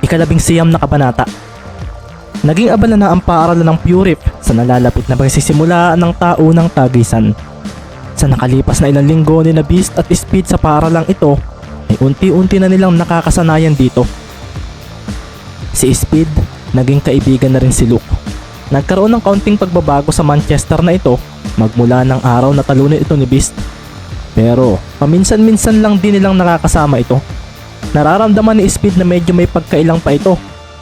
Ikalabing-siyam na kabanata. Naging abala na ang paaralan ng Purif sa nalalapit na pagsisimula ng taunang tagisan. Sa nakalipas na ilang linggo ni na Beast at Speed sa paaralang ito, ay unti-unti na nilang nakakasanayan dito. Si Speed, naging kaibigan na rin si Luke. Nagkaroon ng kaunting pagbabago sa Manchester na ito magmula ng araw na talunin ito ni Beast. Pero paminsan-minsan lang din nilang nakakasama ito. Nararamdaman ni Speed na medyo may pagkailang pa ito.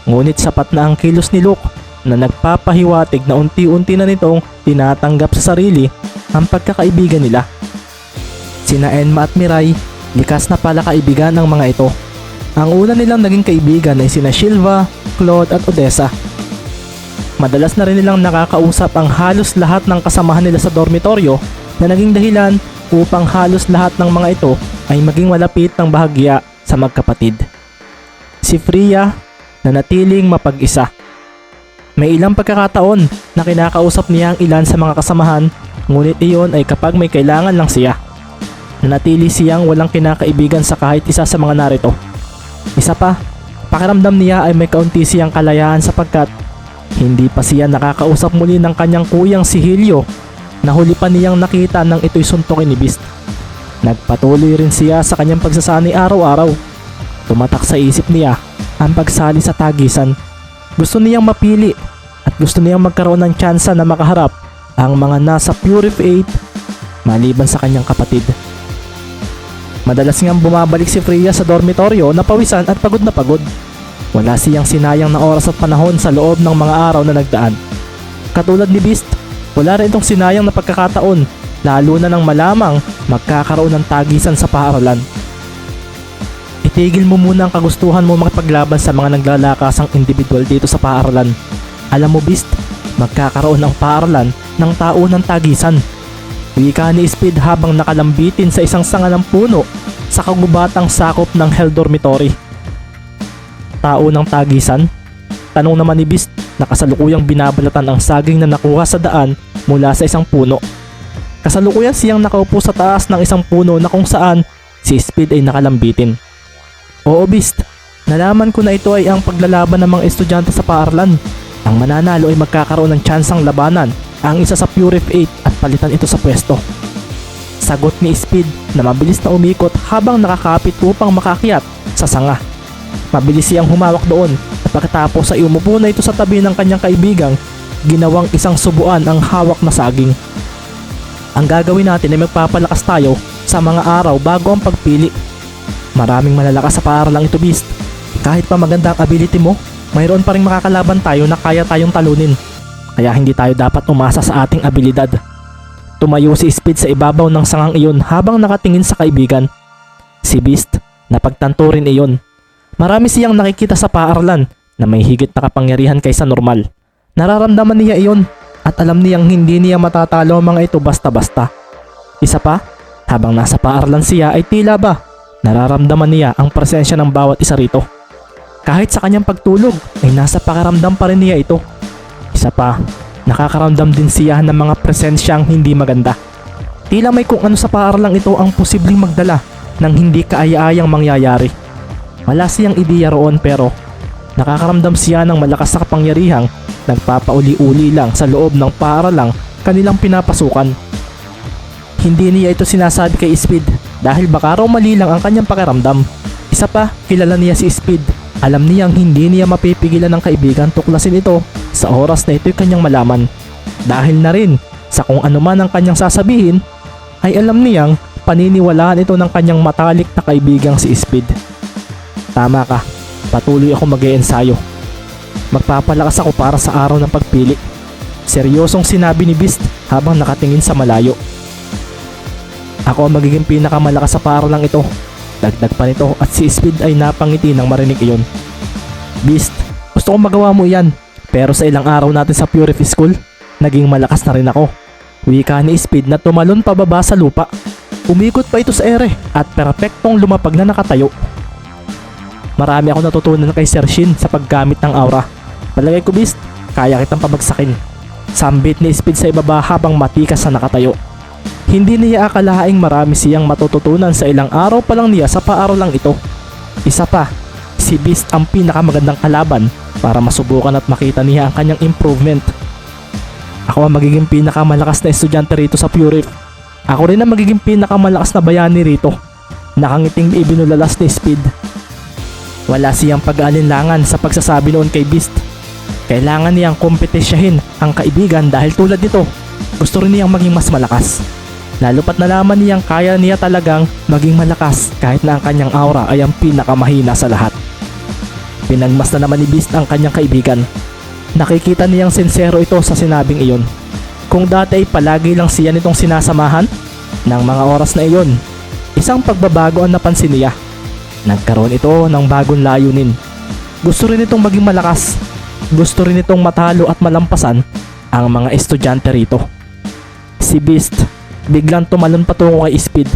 Ngunit sapat na ang kilos ni Luke na nagpapahiwatig na unti-unti na nitong tinatanggap sa sarili ang pagkakaibigan nila. Sina Enma at Mirai, likas na pala kaibigan ng mga ito. Ang una nilang naging kaibigan ay sina Silva, Claude at Odessa. Madalas na rin nilang nakakausap ang halos lahat ng kasamahan nila sa dormitoryo na naging dahilan upang halos lahat ng mga ito ay maging malapit ng bahagya sa magkapatid. Si Freya, na natiling mapag-isa. May ilang pagkakataon na kinakausap niya ang ilan sa mga kasamahan, ngunit iyon ay kapag may kailangan lang siya. Nanatili siyang walang kinakaibigan sa kahit isa sa mga narito. Isa pa, pakiramdam niya ay may kaunti siyang kalayaan sapagkat hindi pa siya nakakausap muli ng kanyang kuyang si Helio na huli pa niyang nakita nang ito'y suntukin ni Beast. Nagpatuloy rin siya sa kanyang pagsasani araw-araw. Tumatak sa isip niya ang pagsali sa tagisan. Gusto niyang mapili at gusto niyang magkaroon ng tsansa na makaharap ang mga nasa Purif 8 maliban sa kanyang kapatid. Madalas ngang bumabalik si Freya sa dormitoryo na pawisan at pagod na pagod. Wala siyang sinayang na oras at panahon sa loob ng mga araw na nagdaan. Katulad ni Beast, wala rin itong sinayang na pagkakataon, lalo na nang malamang magkakaroon ng tagisan sa paaralan. Itigil mo muna ang kagustuhan mo makipaglaban sa mga naglalakasang individual dito sa paaralan. Alam mo Beast, magkakaroon ng paaralan ng taunang tagisan. Wika ni Speed habang nakalambitin sa isang sanga ng puno sa kagubatang sakop ng Hell Dormitory. Taunang tagisan? Tanong naman ni Beast na kasalukuyang binabalatan ang saging na nakuha sa daan mula sa isang puno. Kasalukuyan siyang nakaupo sa taas ng isang puno na kung saan si Speed ay nakalambitin. Oo Beast, nalaman ko na ito ay ang paglalaban ng mga estudyante sa paaralan. Ang mananalo ay magkakaroon ng tsansang labanan ang isa sa Purif 8 at palitan ito sa pwesto. Sagot ni Speed na mabilis na umikot habang nakakapit upang makakyat sa sanga. Mabilis siyang humawak doon at pagkatapos ay umupo na ito sa tabi ng kanyang kaibigang ginawang isang subuan ang hawak na saging. Ang gagawin natin ay magpapalakas tayo sa mga araw bago ang pagpili. Maraming malalakas sa paaralang ito Beast. Kahit pa maganda ang ability mo, mayroon pa rin makakalaban tayo na kaya tayong talunin. Kaya hindi tayo dapat umasa sa ating abilidad. Tumayo si Speed sa ibabaw ng sangang iyon habang nakatingin sa kaibigan. Si Beast, napagtanto rin iyon. Marami siyang nakikita sa paaralan na may higit na kapangyarihan kaysa normal. Nararamdaman niya iyon at alam niyang hindi niya matatalo ang mga ito basta-basta. Isa pa, habang nasa paaralan siya ay tila ba nararamdaman niya ang presensya ng bawat isa rito. Kahit sa kanyang pagtulog ay nasa pakiramdam pa rin niya ito. Isa pa, nakakaramdam din siya ng mga presensyang hindi maganda. Tila may kung ano sa paaralang ito ang posibleng magdala ng hindi kaaya-ayang mangyayari. Wala siyang ideya roon pero nakakaramdam siya ng malakas na kapangyarihang nagpapauli-uli lang sa loob ng paaralang kanilang pinapasukan. Hindi niya ito sinasabi kay Speed dahil baka raw mali lang ang kanyang pakiramdam. Isa pa, kilala niya si Speed. Alam niyang hindi niya mapipigilan ng kaibigan tuklasin ito sa oras na ito'y kanyang malaman. Dahil na rin sa kung ano man ang kanyang sasabihin, ay alam niyang paniniwalaan ito ng kanyang matalik na kaibigang si Speed. Tama ka, patuloy ako mag-iensayo. Magpapalakas ako para sa araw ng pagpili. Seryosong sinabi ni Beast habang nakatingin sa malayo. Ako ang magiging pinakamalakas sa paaralang ito. Dagdag pa nito at si Speed ay napangiti nang marinig iyon. Beast, gusto kong magawa mo iyan. Pero sa ilang araw natin sa Purif School, naging malakas na rin ako. Wika ni Speed na tumalon pababa sa lupa. Umikot pa ito sa ere at perpektong lumapag na nakatayo. Marami ako natutunan kay Sir Shin sa paggamit ng aura. Palagay ko Beast, kaya kitang pabagsakin. Sambit ni Speed sa ibaba habang matikas na nakatayo. Hindi niya akalaing marami siyang matututunan sa ilang araw pa lang niya sa paaralang ito. Isa pa, si Beast ang pinakamagandang kalaban para masubukan at makita niya ang kanyang improvement. Ako ang magiging pinakamalakas na estudyante rito sa Purif. Ako rin ang magiging pinakamalakas na bayani rito. Nakangiting ibinulalas ni Speed. Wala siyang pag-aalinlangan sa pagsasabi noon kay Beast. Kailangan niyang kompetisyahin ang kaibigan dahil tulad nito, gusto rin niyang maging mas malakas. Lalo pat nalaman niyang kaya niya talagang maging malakas kahit na ang kanyang aura ay ang pinakamahina sa lahat. Pinagmasdan naman ni Beast ang kanyang kaibigan. Nakikita niyang sincero ito sa sinabing iyon. Kung dati ay palagi lang siya nitong sinasamahan, ng mga oras na iyon, isang pagbabago ang napansin niya. Nagkaroon ito ng bagong layunin. Gusto rin itong maging malakas. Gusto rin itong matalo at malampasan ang mga estudyante rito. Si Beast biglang tumalon patungo kay Speed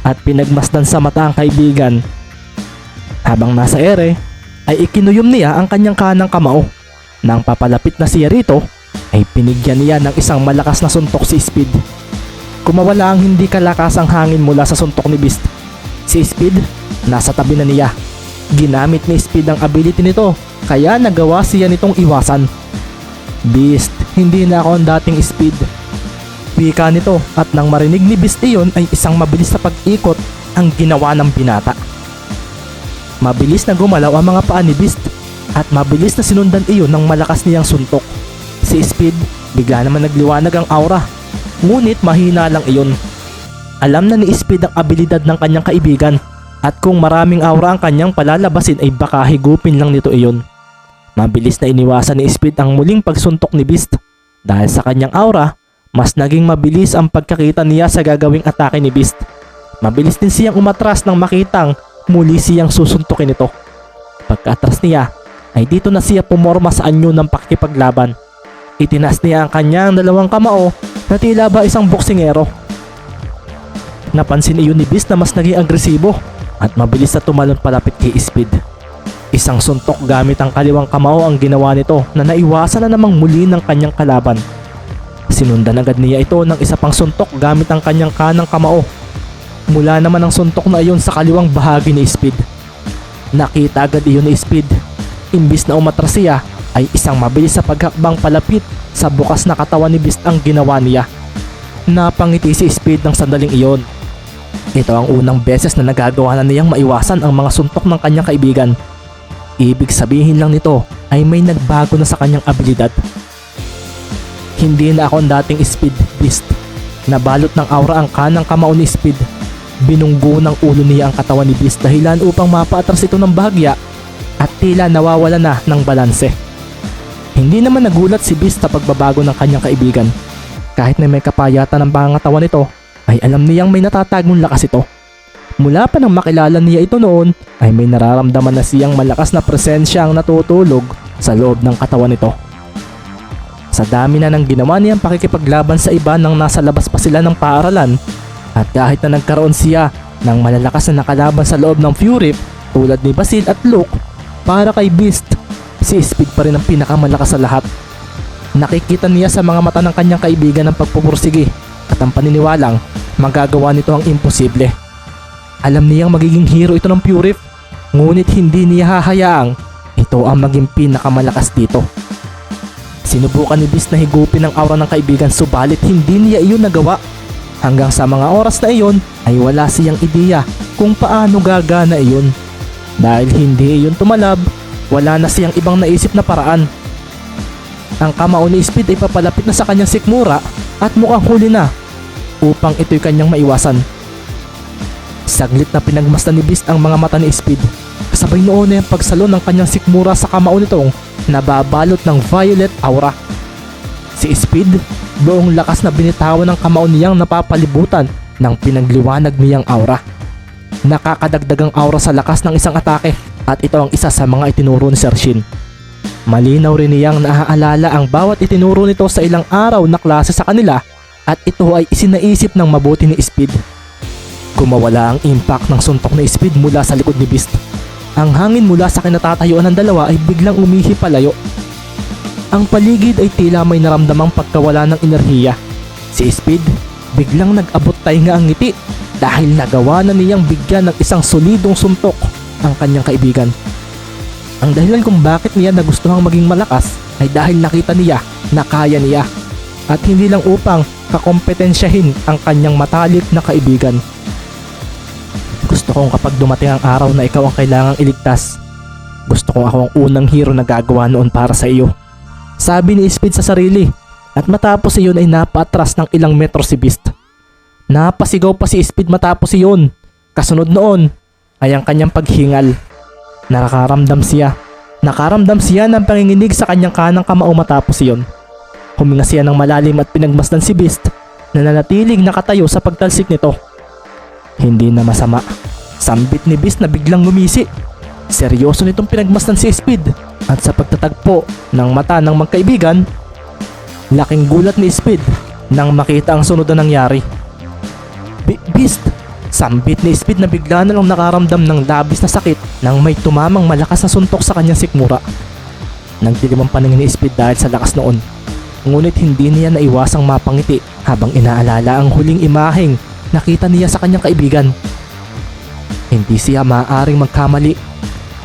at pinagmasdan sa mata ang kaibigan. Habang nasa ere, ay ikinuyom niya ang kanyang kanang kamao. Nang papalapit na siya rito, ay pinigyan niya ng isang malakas na suntok si Speed. Kumawala ang hindi kalakasang hangin mula sa suntok ni Beast. Si Speed, nasa tabi na niya. Ginamit ni Speed ang ability nito, kaya nagawa siya nitong iwasan. Beast, hindi na ako ang dating Speed. Wika nito at nang marinig ni Beast iyon ay isang mabilis na pag-ikot ang ginawa ng binata. Mabilis na gumalaw ang mga paa ni Beast at mabilis na sinundan iyon ng malakas niyang suntok. Si Speed, bigla naman nagliwanag ang aura. Ngunit mahina lang iyon. Alam na ni Speed ang abilidad ng kanyang kaibigan at kung maraming aura ang kanyang palalabasin ay baka higupin lang nito iyon. Mabilis na iniwasan ni Speed ang muling pagsuntok ni Beast. Dahil sa kanyang aura, mas naging mabilis ang pagkakita niya sa gagawing atake ni Beast. Mabilis din siyang umatras nang makitang muli siyang susuntukin ito. Pagkatras niya, ay dito na siya pumorma sa anyo ng pakikipaglaban. Itinas niya ang kanyang dalawang kamao na tila ba isang boksingero. Napansin iyon ni Beast na mas naging agresibo at mabilis na tumalon palapit kay Speed. Isang suntok gamit ang kaliwang kamao ang ginawa nito na naiwasan na namang muli ng kanyang kalaban. Sinundan agad niya ito ng isa pang suntok gamit ang kanyang kanang kamao. Mula naman ang suntok na iyon sa kaliwang bahagi ni Speed. Nakita agad iyon ni Speed. Imbis na umatras siya, ay isang mabilis sa paghakbang palapit sa bukas na katawan ni Beast ang ginawa niya. Napangiti si Speed ng sandaling iyon. Ito ang unang beses na nagagawa na niyang maiwasan ang mga suntok ng kanyang kaibigan. Ibig sabihin lang nito ay may nagbago na sa kanyang abilidad. Hindi na ako ang dating Speed, Beast. Nabalot ng aura ang kanang kamao ni Speed. Binunggo ng ulo niya ang katawan ni Beast dahilan upang mapaatras ito ng bahagya at tila nawawala na ng balanse. Hindi naman nagulat si Beast sa pagbabago ng kanyang kaibigan. Kahit na may kapayatan ng pangangatawan nito, ay alam niyang may natatagong lakas ito. Mula pa nang makilala niya ito noon, ay may nararamdaman na siyang malakas na presensya ang natutulog sa loob ng katawan nito. Sa dami na ng ginawa niyang pakikipaglaban sa iba nang nasa labas pa sila ng paaralan, at kahit na nagkaroon siya ng malalakas na nakalaban sa loob ng Fury tulad ni Basil at Luke, para kay Beast, si Speed pa rin ang pinakamalakas sa lahat. Nakikita niya sa mga mata ng kanyang kaibigan ang pagpupursige at ang paniniwalang magagawa nito ang imposible. Alam niyang magiging hero ito ng Purif, ngunit hindi niya hahayaang ito ang maging pinakamalakas dito. Sinubukan ni Beast na higupin ang aura ng kaibigan subalit hindi niya iyon nagawa. Hanggang sa mga oras na iyon ay wala siyang ideya kung paano gagana iyon. Dahil hindi iyon tumalab, wala na siyang ibang naisip na paraan. Ang kamao ni Speed ay papalapit na sa kanyang sikmura at mukhang huli na upang ito'y kanyang maiwasan. Saglit na pinagmasdan ni Beast ang mga mata ni Speed. Kasabay noon ay ang pagsalo ng kanyang sikmura sa kamao nitong nababalot ng violet aura. Si Speed, buong lakas na binitawan ng kamao niyang napapalibutan ng pinagliwanag niyang aura. Nakakadagdagang aura sa lakas ng isang atake at ito ang isa sa mga itinuro ni Sir Shin. Malinaw rin niyang naaalala ang bawat itinuro nito sa ilang araw na klase sa kanila at ito ay isinaisip ng mabuti ni Speed. Kumawala ang impact ng suntok ni Speed mula sa likod ni Beast. Ang hangin mula sa kinatatayuan ng dalawa ay biglang umihi palayo. Ang paligid ay tila may naramdamang pagkawala ng enerhiya. Si Speed biglang nag-abot tainga ang ngiti dahil nagawa na niyang bigyan ng isang solidong suntok ang kanyang kaibigan. Ang dahilan kung bakit niya nagustuhang maging malakas ay dahil nakita niya na kaya niya at hindi lang upang kakompetensyahin ang kanyang matalik na kaibigan. Gusto kong kapag dumating ang araw na ikaw ang kailangang iligtas, gusto kong ako ang unang hero na gagawa noon para sa iyo. Sabi ni Speed sa sarili at matapos iyon ay napaatras ng ilang metro si Beast. Napasigaw pa si Speed matapos iyon. Kasunod noon ay ang kanyang paghingal. Nakaramdam siya ng panginginig sa kanyang kanang kamao matapos iyon. Huminga siya ng malalim at pinagmasdan si Beast na nanatiling nakatayo sa pagtalsik nito. Hindi na masama. Sambit ni Beast na biglang ngumisi. Seryoso nitong pinagmasdan si Speed at sa pagtatagpo ng mata ng magkaibigan, laking gulat ni Speed nang makita ang sunod na nangyari. Beast! Sambit ni Speed na bigla na lang nakaramdam ng labis na sakit nang may tumamang malakas na suntok sa kanyang sikmura. Nagdilim ang paningin ni Speed dahil sa lakas noon. Ngunit hindi niya naiwasang mapangiti habang inaalala ang huling imaheng nakita niya sa kanyang kaibigan. Hindi siya maaaring magkamali.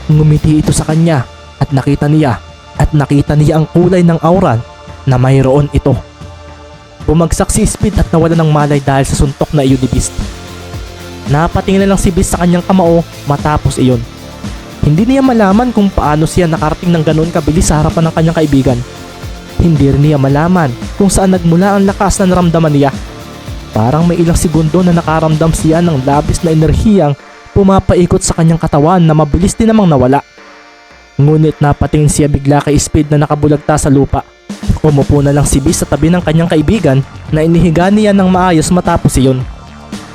Ngumiti ito sa kanya at nakita niya ang kulay ng aura na mayroon ito. Bumagsak si Speed at nawala ng malay dahil sa suntok na iyon ni Beast. Napatingin na lang si Beast sa kanyang kamao matapos iyon. Hindi niya malaman kung paano siya nakarating ng ganoon kabilis sa harapan ng kanyang kaibigan. Hindi rin niya malaman kung saan nagmula ang lakas na naramdaman niya. Parang may ilang segundo na nakaramdam siya ng labis na enerhiyang pumapaikot sa kanyang katawan na mabilis din namang nawala. Ngunit napatingin siya bigla kay Speed na nakabulagta sa lupa. Umupo na lang si Beast sa tabi ng kanyang kaibigan na inihiga niya ng maayos matapos iyon.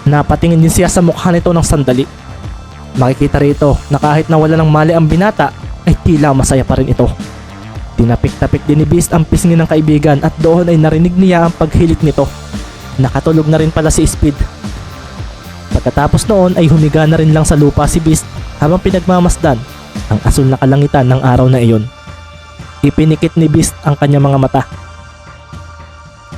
Napatingin din siya sa mukha nito ng sandali. Makikita rito na kahit nawala ng mali ang binata ay tila masaya pa rin ito. Tinapik-tapik din ni Beast ang pisngi ng kaibigan at doon ay narinig niya ang paghilik nito. Nakatulog na rin pala si Speed. Pagkatapos noon ay humiga na rin lang sa lupa si Beast habang pinagmamasdan ang asul na kalangitan ng araw na iyon. Ipinikit ni Beast ang kanyang mga mata.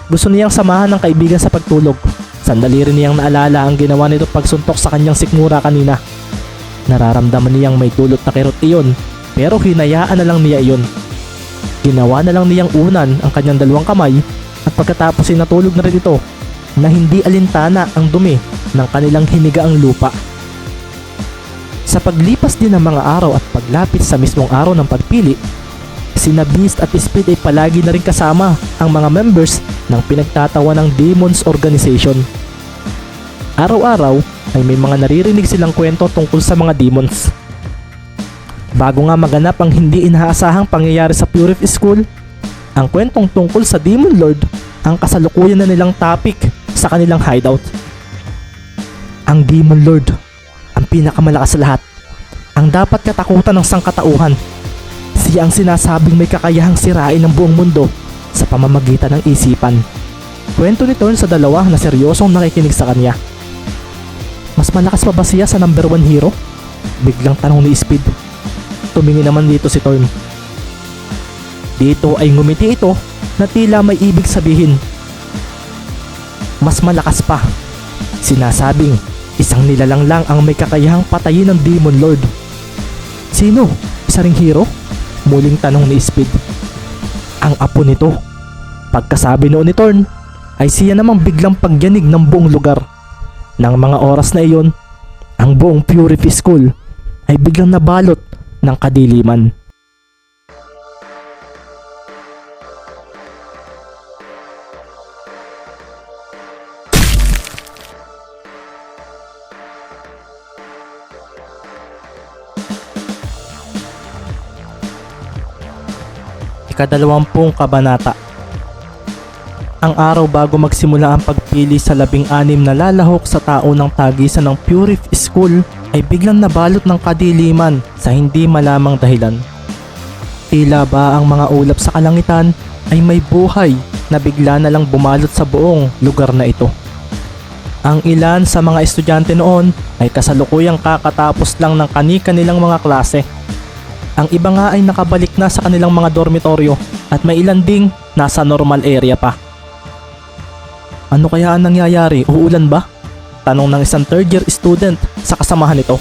Gusto niyang samahan ng kaibigan sa pagtulog. Sandali rin niyang naalala ang ginawa nito pagsuntok sa kanyang sikmura kanina. Nararamdaman niyang may dulot na kirot iyon pero hinayaan na lang niya iyon. Ginawa na lang niyang unan ang kanyang dalawang kamay at pagkatapos ay natulog na rin ito na hindi alintana ang dumi ng kanilang hinigaang lupa. Sa paglipas din ng mga araw at paglapit sa mismong araw ng pagpili, sina Beast at Speed ay palagi na rin kasama ang mga members ng pinagtatawa ng Demons Organization. Araw-araw ay may mga naririnig silang kwento tungkol sa mga demons. Bago nga maganap ang hindi inaasahang pangyayari sa Purif School, ang kwentong tungkol sa Demon Lord ang kasalukuyan na nilang topic sa kanilang hideout. Ang Demon Lord, ang pinakamalakas sa lahat, ang dapat katakutan ng sangkatauhan. Siya ang sinasabing may kakayahang sirain ang buong mundo sa pamamagitan ng isipan. Kwento ni Thorn sa dalawa na seryosong nakikinig sa kanya. Mas malakas pa ba siya sa number 1 hero? Biglang tanong ni Speed. Tumingin naman dito si Thorn. Dito ay ngumiti ito na tila may ibig sabihin. Mas malakas pa. Sinasabing isang nilalang lang ang may kakayahang patayin ng Demon Lord. Sino? Isa ring hero? Muling tanong ni Speed. Ang apo nito. Pagkasabi noon ni Thorn ay siya namang biglang pagyanig ng buong lugar. Nang mga oras na iyon, ang buong Purify School ay biglang nabalot ng kadiliman. Ikadalawampung kabanata. Ang araw bago magsimula ang pagpili sa 16 na lalahok sa tao ng tagisan ng Purif School ay biglang nabalot ng kadiliman sa hindi malamang dahilan. Tila ba ang mga ulap sa kalangitan ay may buhay na bigla na lang bumalot sa buong lugar na ito. Ang ilan sa mga estudyante noon ay kasalukuyang kakatapos lang ng kani-kanilang mga klase. Ang iba nga ay nakabalik na sa kanilang mga dormitoryo at may ilan ding nasa normal area pa. Ano kaya ang nangyayari? Uulan ba? Tanong ng isang third year student sa kasamahan nito.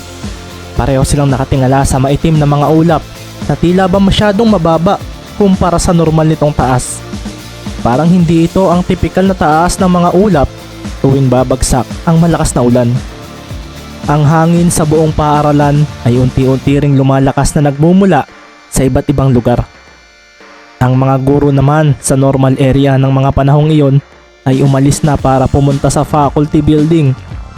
Pareho silang nakatingala sa maitim na mga ulap na tila ba masyadong mababa kumpara sa normal nitong taas. Parang hindi ito ang tipikal na taas ng mga ulap tuwing babagsak ang malakas na ulan. Ang hangin sa buong paaralan ay unti-unti ring lumalakas na nagmumula sa iba't ibang lugar. Ang mga guro naman sa normal area ng mga panahong iyon ay umalis na para pumunta sa faculty building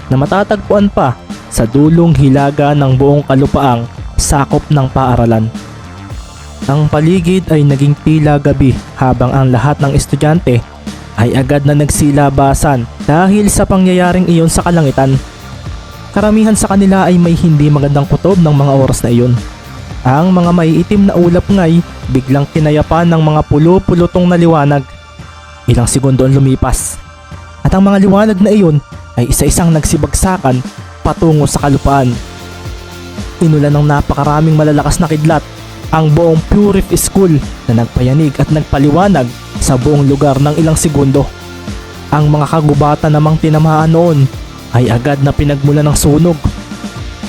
na matatagpuan pa sa dulong hilaga ng buong kalupaang sakop ng paaralan. Ang paligid ay naging tila gabi habang ang lahat ng estudyante ay agad na nagsilabasan dahil sa pangyayaring iyon sa kalangitan. Karamihan sa kanila ay may hindi magandang kutob ng mga oras na iyon. Ang mga maiitim na ulap nga'y biglang kinayapan ng mga pulo-pulutong na liwanag. Ilang segundo ang lumipas at ang mga liwanag na iyon ay isa-isang nagsibagsakan patungo sa kalupaan. Inulan ng napakaraming malalakas na kidlat ang buong Purif School na nagpayanig at nagpaliwanag sa buong lugar ng ilang segundo. Ang mga kagubatan namang tinamaan noon ay agad na pinagmulan ng sunog.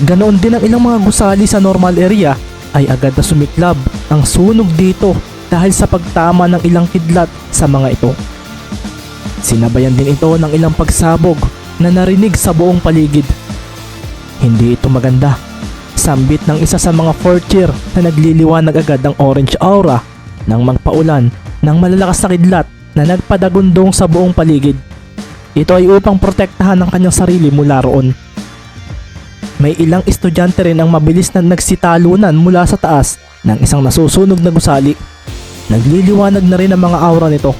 Ganoon din ang ilang mga gusali sa normal area ay agad na sumiklab ang sunog dito dahil sa pagtama ng ilang kidlat sa mga ito. Sinabayan din ito ng ilang pagsabog na narinig sa buong paligid. Hindi ito maganda. Sambit ng isa sa mga fourth year na nagliliwanag agad ang orange aura nang magpaulan ng malalakas na kidlat na nagpadagundong sa buong paligid. Ito ay upang protektahan ang kanyang sarili mula roon. May ilang estudyante rin ang mabilis na nagsitalunan mula sa taas ng isang nasusunog na gusali. Nagliliwanag na rin ang mga aura nito.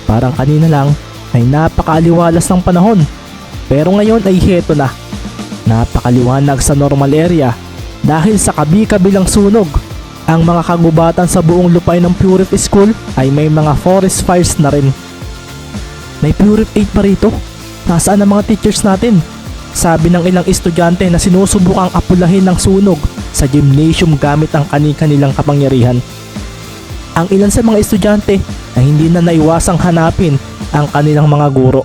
Parang kanina lang ay napakaaliwalas ng panahon. Pero ngayon ay heto na. Napakaliwanag sa normal area dahil sa kabi-kabilang sunog. Ang mga kagubatan sa buong lupain ng Purif School ay may mga forest fires na rin. May Purif 8 pa rito? Nasaan ang mga teachers natin? Sabi ng ilang estudyante na sinusubukang apulahin ng sunog sa gymnasium gamit ang kani-kanilang kapangyarihan. Ang ilan sa mga estudyante ay hindi na naiwasang hanapin ang kanilang mga guro.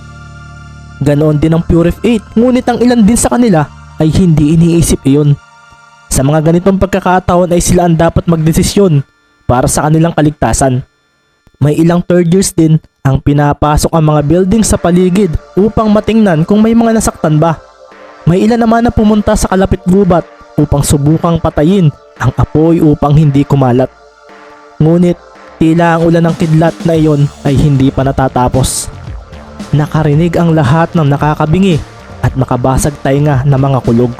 Ganoon din ang Purif 8, ngunit ang ilan din sa kanila ay hindi iniisip iyon. Sa mga ganitong pagkakataon ay sila ang dapat magdesisyon para sa kanilang kaligtasan. May ilang third years din ang pinapasok ang mga building sa paligid upang matingnan kung may mga nasaktan ba. May ilan naman na pumunta sa kalapit gubat upang subukang patayin ang apoy upang hindi kumalat. Ngunit tila ang ulan ng kidlat na iyon ay hindi pa natatapos. Nakarinig ang lahat ng nakakabingi at makabasag tainga na mga kulog.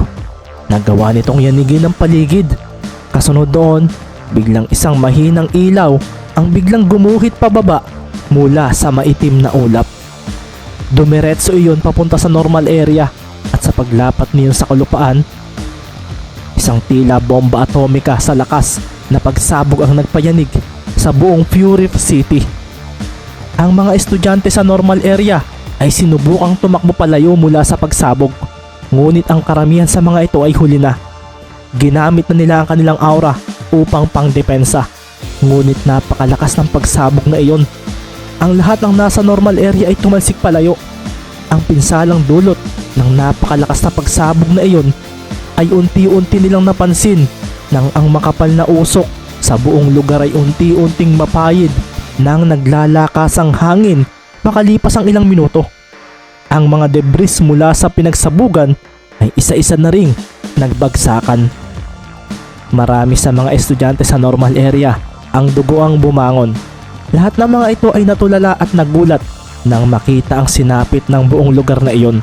Nagawa nitong yanigin ang paligid. Kasunod doon, biglang isang mahinang ilaw ang biglang gumuhit pababa mula sa maitim na ulap. Dumiretso iyon papunta sa normal area at sa paglapat niyon sa kalupaan, isang tila bomba atomika sa lakas na pagsabog ang nagpayanig sa buong Purif City. Ang mga estudyante sa normal area ay sinubukang tumakbo palayo mula sa pagsabog, ngunit ang karamihan sa mga ito ay huli na. Ginamit na nila ang kanilang aura upang pangdepensa, ngunit napakalakas ng pagsabog na iyon. Ang lahat ng nasa normal area ay tumalsik palayo. Ang pinsalang dulot ng napakalakas na pagsabog na iyon ay unti-unti nilang napansin nang ang makapal na usok sa buong lugar ay unti-unting mapayid nang naglalakas ang hangin makalipas ang ilang minuto. Ang mga debris mula sa pinagsabugan ay isa-isa na ring nagbagsakan. Marami sa mga estudyante sa normal area ang dugo ang bumangon. Lahat ng mga ito ay natulala at nagulat nang makita ang sinapit ng buong lugar na iyon.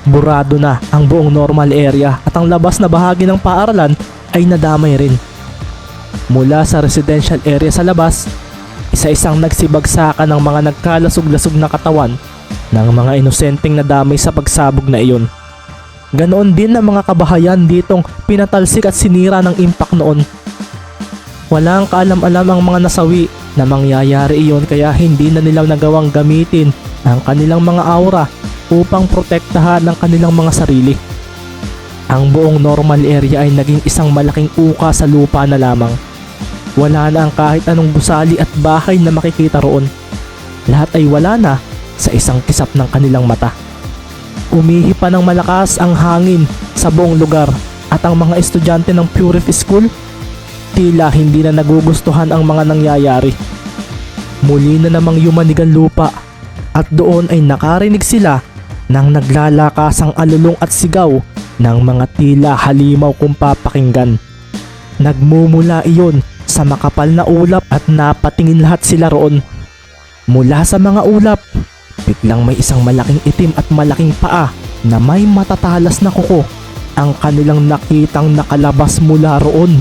Burado na ang buong normal area at ang labas na bahagi ng paaralan ay nadamay rin. Mula sa residential area sa labas, isa-isang nagsibagsakan ng mga nagkalasog-lasog na katawan ng mga inosenteng nadamay sa pagsabog na iyon. Ganoon din ang mga kabahayan ditong pinatalsik at sinira ng impact noon. Walang kaalam-alam ang mga nasawi na mangyayari iyon kaya hindi na nila nagawang gamitin ang kanilang mga aura upang protektahan ang kanilang mga sarili. Ang buong normal area ay naging isang malaking uka sa lupa na lamang. Wala na ang kahit anong gusali at bahay na makikita roon. Lahat ay wala na sa isang kisap ng kanilang mata. Umihi pa ng malakas ang hangin sa buong lugar at ang mga estudyante ng Purif School Tila hindi na nagugustuhan ang mga nangyayari. Muli na namang yumanig ang lupa at doon ay nakarinig sila ng naglalakasang alulong at sigaw ng mga tila halimaw kung papakinggan. Nagmumula iyon sa makapal na ulap at napatingin lahat sila roon. Mula sa mga ulap, biglang may isang malaking itim at malaking paa na may matatalas na kuko ang kanilang nakitang nakalabas mula roon.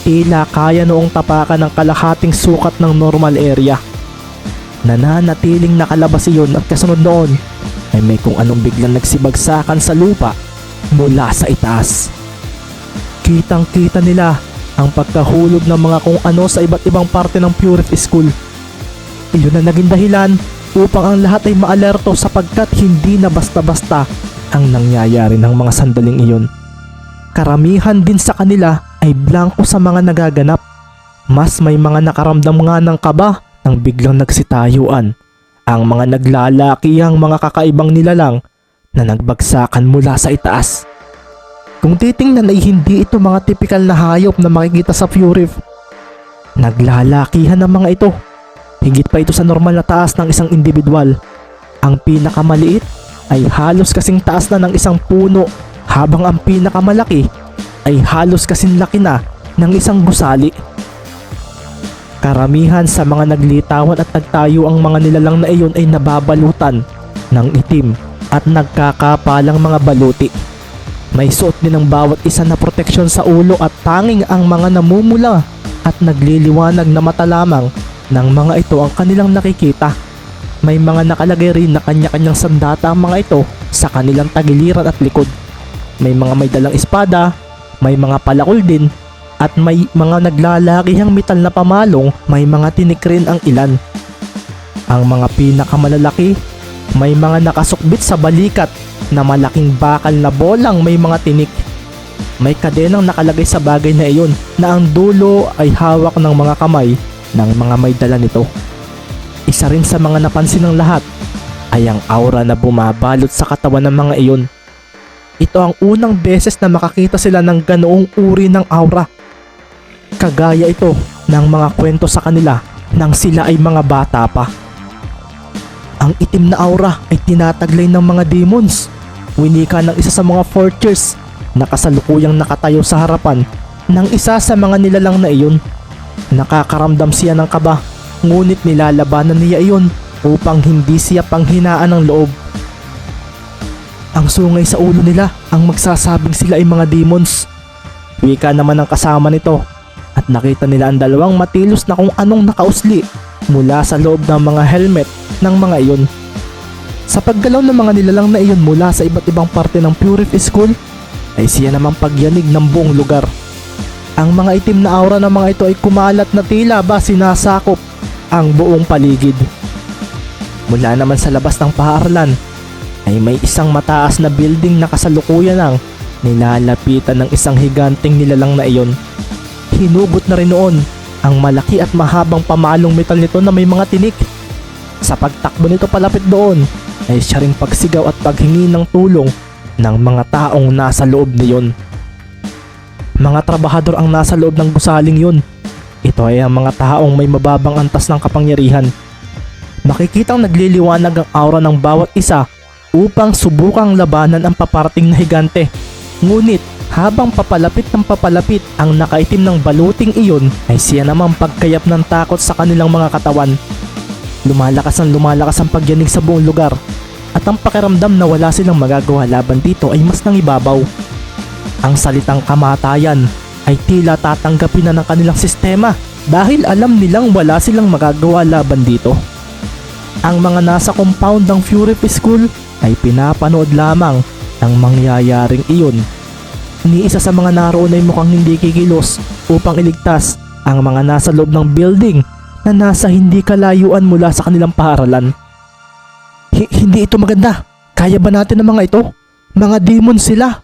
Tila kaya noong tapakan ng kalahating sukat ng normal area. Nananatiling nakalabas iyon at kasunod noon ay may kung anong biglang nagsibagsakan sa lupa mula sa itaas. Kitang kita nila ang pagkahulog ng mga kung ano sa iba't ibang parte ng Purif School. Iyon na naging dahilan upang ang lahat ay maalerto sapagkat hindi na basta-basta ang nangyayari ng mga sandaling iyon. Karamihan din sa kanila ay blanko sa mga nagaganap. Mas may mga nakaramdam nga ng kaba nang biglang nagsitayuan ang mga naglalakihang mga kakaibang nilalang na nagbagsakan mula sa itaas. Kung titingnan ay hindi ito mga tipikal na hayop na makikita sa Purif. Naglalakihan ang mga ito. Higit pa ito sa normal na taas ng isang individual. Ang pinakamaliit ay halos kasing taas na ng isang puno, habang ang pinakamalaki ay halos kasing laki na ng isang gusali. Karamihan sa mga naglitawan at nagtayo ang mga nilalang na iyon ay nababalutan ng itim at nagkakapalang mga baluti. May suot din ng bawat isa na proteksyon sa ulo at tanging ang mga namumula at nagliliwanag na mata lamang ng mga ito ang kanilang nakikita. May mga nakalagay rin na kanya-kanyang sandata ang mga ito sa kanilang tagiliran at likod. May mga may dalang espada, may mga palakol din, at may mga naglalakihang metal na pamalong, may mga tinik rin ang ilan. Ang mga pinakamalalaki, may mga nakasukbit sa balikat na malaking bakal na bolang may mga tinik. May kadenang nakalagay sa bagay na iyon na ang dulo ay hawak ng mga kamay ng mga may dala nito. Isa rin sa mga napansin ng lahat ay ang aura na bumabalot sa katawan ng mga iyon. Ito ang unang beses na makakita sila ng ganoong uri ng aura. Kagaya ito ng mga kwento sa kanila nang sila ay mga bata pa. Ang itim na aura ay tinataglay ng mga demons. Winika ng isa sa mga forgers na kasalukuyang nakatayo sa harapan ng isa sa mga nilalang na iyon. Nakakaramdam siya ng kaba, ngunit nilalabanan niya iyon upang hindi siya panghinaan ng loob. Ang sungay sa ulo nila ang magsasabing sila ay mga demons. Wika naman ang kasama nito at nakita nila ang dalawang matilos na kung anong nakausli mula sa loob ng mga helmet ng mga iyon. Sa paggalaw ng mga nilalang na iyon mula sa iba't ibang parte ng Purif School ay siya namang pagyanig ng buong lugar. Ang mga itim na aura ng mga ito ay kumalat na tila ba sinasakop ang buong paligid. Mula naman sa labas ng paaralan ay may isang mataas na building na kasalukuyan ang nilalapitan ng isang higanting nilalang na iyon. Hinugot na rin noon ang malaki at mahabang pamalong metal nito na may mga tinik. Sa pagtakbo nito palapit doon ay siya ring pagsigaw at paghingi ng tulong ng mga taong nasa loob niyon. Mga trabahador ang nasa loob ng gusaling yun. Ito ay ang mga taong may mababang antas ng kapangyarihan. Makikitang nagliliwanag ang aura ng bawat isa upang subukang labanan ang paparating na higante. Ngunit habang papalapit ng papalapit ang nakaitim ng baluting iyon ay siya namang pagkayap ng takot sa kanilang mga katawan. Lumalakas ang pagyanig sa buong lugar at ang pakiramdam na wala silang magagawa laban dito ay mas nangibabaw. Ang salitang kamatayan ay tila tatanggapin na ng kanilang sistema dahil alam nilang wala silang magagawa laban dito. Ang mga nasa compound ng Purif School ay pinapanood lamang ang mangyayaring iyon. Ni isa sa mga naroon ay mukhang hindi kikilos upang iligtas ang mga nasa loob ng building na nasa hindi kalayuan mula sa kanilang paaralan. Hindi ito maganda. Kaya ba natin ang mga ito? Mga demon sila.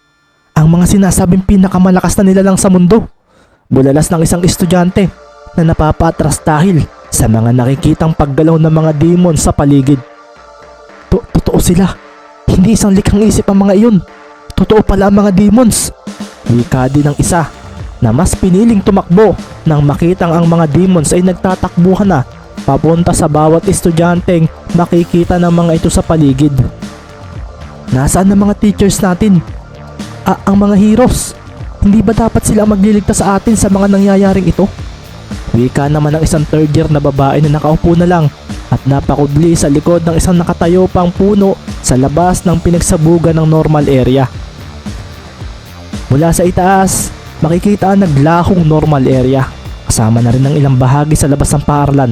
Ang mga sinasabing pinakamalakas na nilalang sa mundo. Bulalas ng isang estudyante na napapatras dahil sa mga nakikitang paggalaw ng mga demon sa paligid. Totoo sila. Hindi isang likhang isip ang mga iyon. Totoo pala ang mga demons. Wika din ng isa na mas piniling tumakbo nang makitang ang mga demons ay nagtatakbuhan na papunta sa bawat estudyanteng makikita ng mga ito sa paligid. Nasaan ang mga teachers natin? Ang mga heroes? Hindi ba dapat sila magliligtas sa atin sa mga nangyayaring ito? Wika naman ng isang third year na babae na nakaupo na lang at napakudli sa likod ng isang nakatayo pang puno sa labas ng pinagsabugan ng normal area. Mula sa itaas, makikita ang naglahong normal area. Kasama na rin ang ilang bahagi sa labas ng paaralan.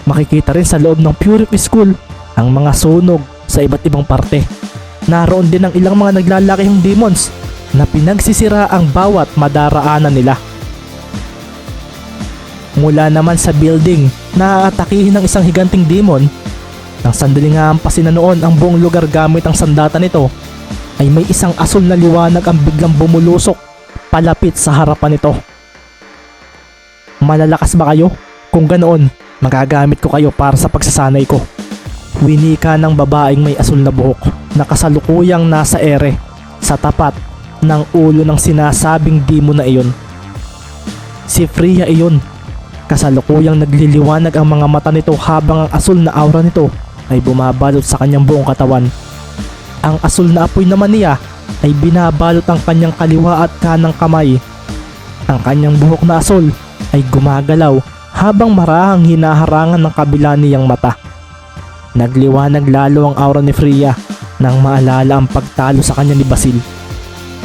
Makikita rin sa loob ng Purif School ang mga sunog sa iba't ibang parte. Naroon din ang ilang mga naglalakihang demons na pinagsisira ang bawat madaraanan nila. Mula naman sa building na aatakihin ng isang higanting demon, nang sandaling hampasin na noon ang buong lugar gamit ang sandata nito, ay may isang asul na liwanag ang biglang bumulusok palapit sa harapan nito. Malalakas ba kayo? Kung ganoon, magagamit ko kayo para sa pagsasanay ko. Winika ng babaeng may asul na buhok na kasalukuyang nasa ere sa tapat ng ulo ng sinasabing demon na iyon. Si Freya iyon. Kasalukuyang nagliliwanag ang mga mata nito habang ang asul na aura nito ay bumabalot sa kanyang buong katawan. Ang asul na apoy naman niya ay binabalot ang kanyang kaliwa at kanang kamay. Ang kanyang buhok na asul ay gumagalaw habang marahang hinaharangan ng kabila niyang mata. Nagliwanag lalo ang aura ni Freya nang maalala ang pagtalo sa kanya ni Basil.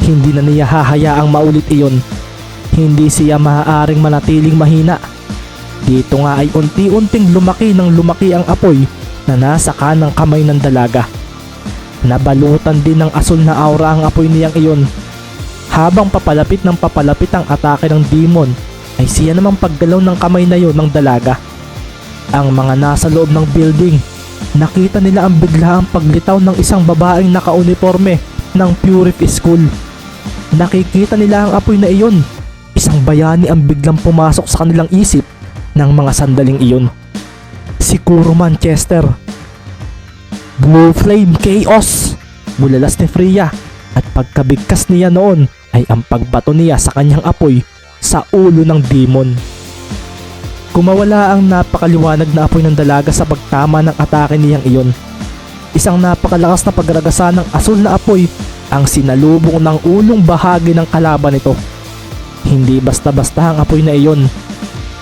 Hindi na niya hahayaang maulit iyon. Hindi siya maaaring manatiling mahina. Dito nga ay unti-unting lumaki ng lumaki ang apoy na nasa kanang kamay ng dalaga. Nabalutan din ng asul na aura ang apoy niyang iyon. Habang papalapit ng papalapit ang atake ng demon, ay siya namang paggalaw ng kamay na iyon ng dalaga. Ang mga nasa loob ng building, nakita nila ang biglaang paglitaw ng isang babaeng nakauniforme ng Purif School. Nakikita nila ang apoy na iyon. Isang bayani ang biglang pumasok sa kanilang isip ng mga sandaling iyon. Si Kuro Manchester. Blue Flame Chaos! Bulalas ni Freya at pagkabigkas niya noon ay ang pagbato niya sa kanyang apoy sa ulo ng demon. Kumawala ang napakaliwanag na apoy ng dalaga sa pagtama ng atake niyang iyon. Isang napakalakas na pagragasa ng asul na apoy ang sinalubong ng ulong bahagi ng kalaban nito. Hindi basta-basta ang apoy na iyon.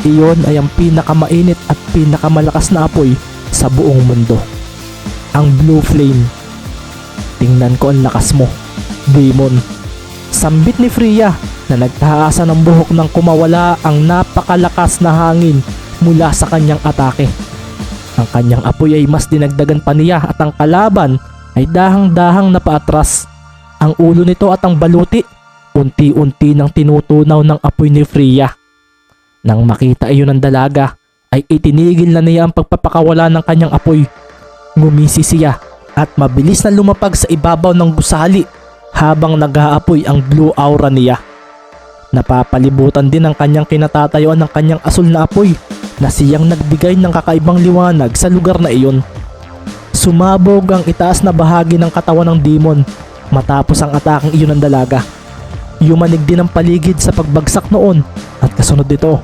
Iyon ay ang pinakamainit at pinakamalakas na apoy sa buong mundo. Ang Blue Flame. Tingnan ko ang lakas mo, demon. Sambit ni Freya na nagtaasan ng buhok nang kumawala ang napakalakas na hangin mula sa kanyang atake. Ang kanyang apoy ay mas dinagdagan pa niya at ang kalaban ay dahang-dahang napaatras. Ang ulo nito at ang baluti unti-unti nang tinutunaw ng apoy ni Freya. Nang makita iyon ng dalaga ay itinigil na niya ang pagpapakawala ng kanyang apoy. Ngumisi siya at mabilis na lumapag sa ibabaw ng gusali habang nag-aapoy ang blue aura niya. Napapalibutan din ang kanyang kinatatayuan ng kanyang asul na apoy na siyang nagbigay ng kakaibang liwanag sa lugar na iyon. Sumabog ang itaas na bahagi ng katawan ng demon matapos ang atakeng iyon ng dalaga. Yumanig din ang paligid sa pagbagsak noon at kasunod nito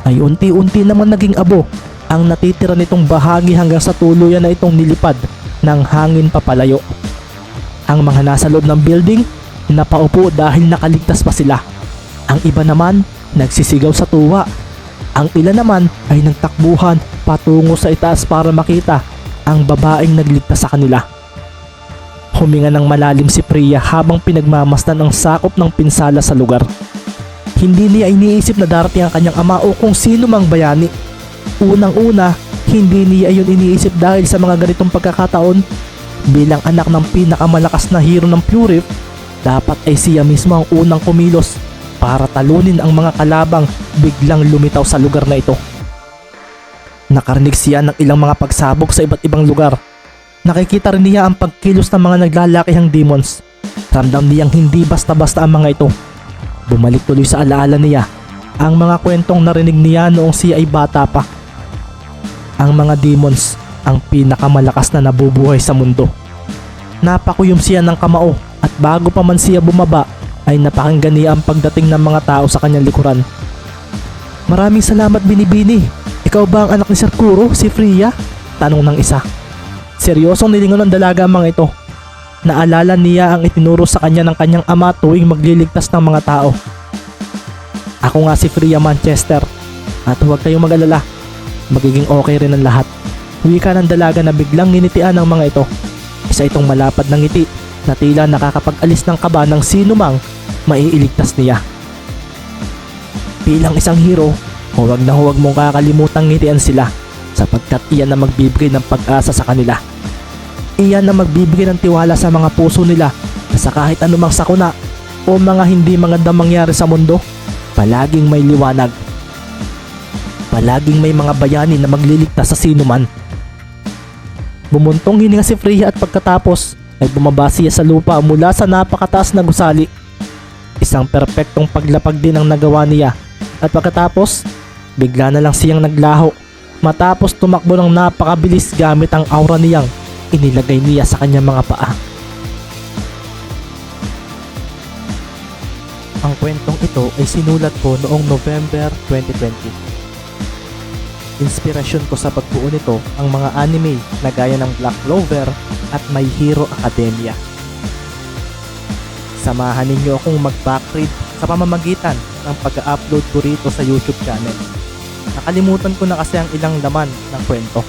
ay unti-unti naman naging abo ang natitira nitong bahagi hanggang sa tuluyan na itong nilipad ng hangin papalayo. Ang mga nasa loob ng building napaupo dahil nakaligtas pa sila. Ang iba naman nagsisigaw sa tuwa. Ang ilan naman ay nagtakbuhan patungo sa itaas para makita ang babaeng nagligtas sa kanila. Huminga ng malalim si Freya habang pinagmamasdan ang sakop ng pinsala sa lugar. Hindi niya iniisip na darating ang kanyang ama o kung sino mang bayani. Unang-una, hindi niya iyon iniisip dahil sa mga ganitong pagkakataon. Bilang anak ng pinakamalakas na hero ng Purif, dapat ay siya mismo ang unang kumilos para talunin ang mga kalabang biglang lumitaw sa lugar na ito. Nakarinig siya ng ilang mga pagsabog sa iba't ibang lugar. Nakikita rin niya ang pagkilos ng mga naglalakihang demons. Ramdam niyang hindi basta-basta ang mga ito. Bumalik tuloy sa alaala niya ang mga kwentong narinig niya noong siya ay bata pa. Ang mga demons ang pinakamalakas na nabubuhay sa mundo. Napakuyom siya ng kamao at bago pa man siya bumaba ay napakinggan niya ang pagdating ng mga tao sa kanyang likuran. Maraming salamat Binibini. Ikaw ba ang anak ni Sir Kuro, si Freya? Tanong ng isa. Seryosong nilingon ng dalaga ang mga ito. Naalala niya ang itinuro sa kanya ng kanyang ama tuwing magliligtas ng mga tao. Ako nga si Freya Manchester. At huwag kayong mag-alala. Magiging okay rin ang lahat. Wika ng dalaga na biglang nginitian ng mga ito. Isa itong malapad na ngiti na tila nakakapag-alis ng kaba ng sino mang maiiligtas niya. Bilang isang hero, huwag na huwag mong kakalimutang ngitian sila sapagkat iyan na magbibigay ng pag-asa sa kanila. Iyan na magbibigay ng tiwala sa mga puso nila na sa kahit anumang sakuna o mga hindi magandang mangyari sa mundo, palaging may liwanag. Palaging may mga bayani na magliligtas sa sino man. Bumuntong hininga si Freya at pagkatapos ay bumaba siya sa lupa mula sa napakataas na gusali. Isang perpektong paglapag din ang nagawa niya at pagkatapos bigla na lang siyang naglaho matapos tumakbo ng napakabilis gamit ang aura niyang inilagay niya sa kanyang mga paa. Ang kwentong ito ay sinulat ko noong November 2020. Inspirasyon ko sa pagbuo nito ang mga anime na gaya ng Black Clover at My Hero Academia. Samahan ninyo akong mag-backread sa pamamagitan ng pag-upload ko rito sa YouTube channel. Nakalimutan ko na kasi ang ilang laman ng kwento.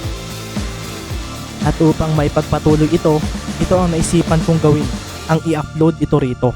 At upang maipagpatuloy ito ang naisipan kong gawin, ang i-upload ito rito.